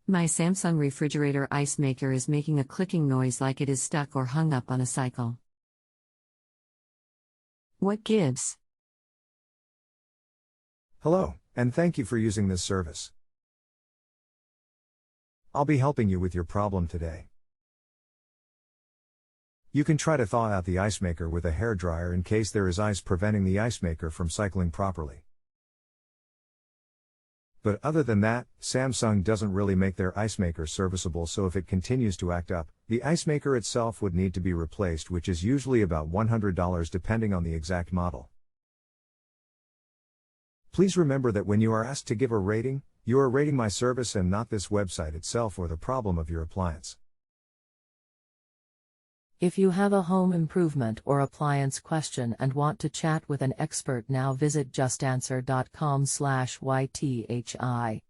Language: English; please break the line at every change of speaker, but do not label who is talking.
My Samsung refrigerator ice maker is making a clicking noise like it is stuck or hung up on a cycle. What gives?
Hello, and thank you for using this service. I'll be helping you with your problem today. You can try to thaw out the ice maker with a hairdryer in case there is ice preventing the ice maker from cycling properly. But other than that, Samsung doesn't really make their ice maker serviceable, so if it continues to act up, the ice maker itself would need to be replaced, which is usually about $100 depending on the exact model. Please remember that when you are asked to give a rating, you are rating my service and not this website itself or the problem of your appliance.
If you have a home improvement or appliance question and want to chat with an expert, now visit justanswer.com/ythi.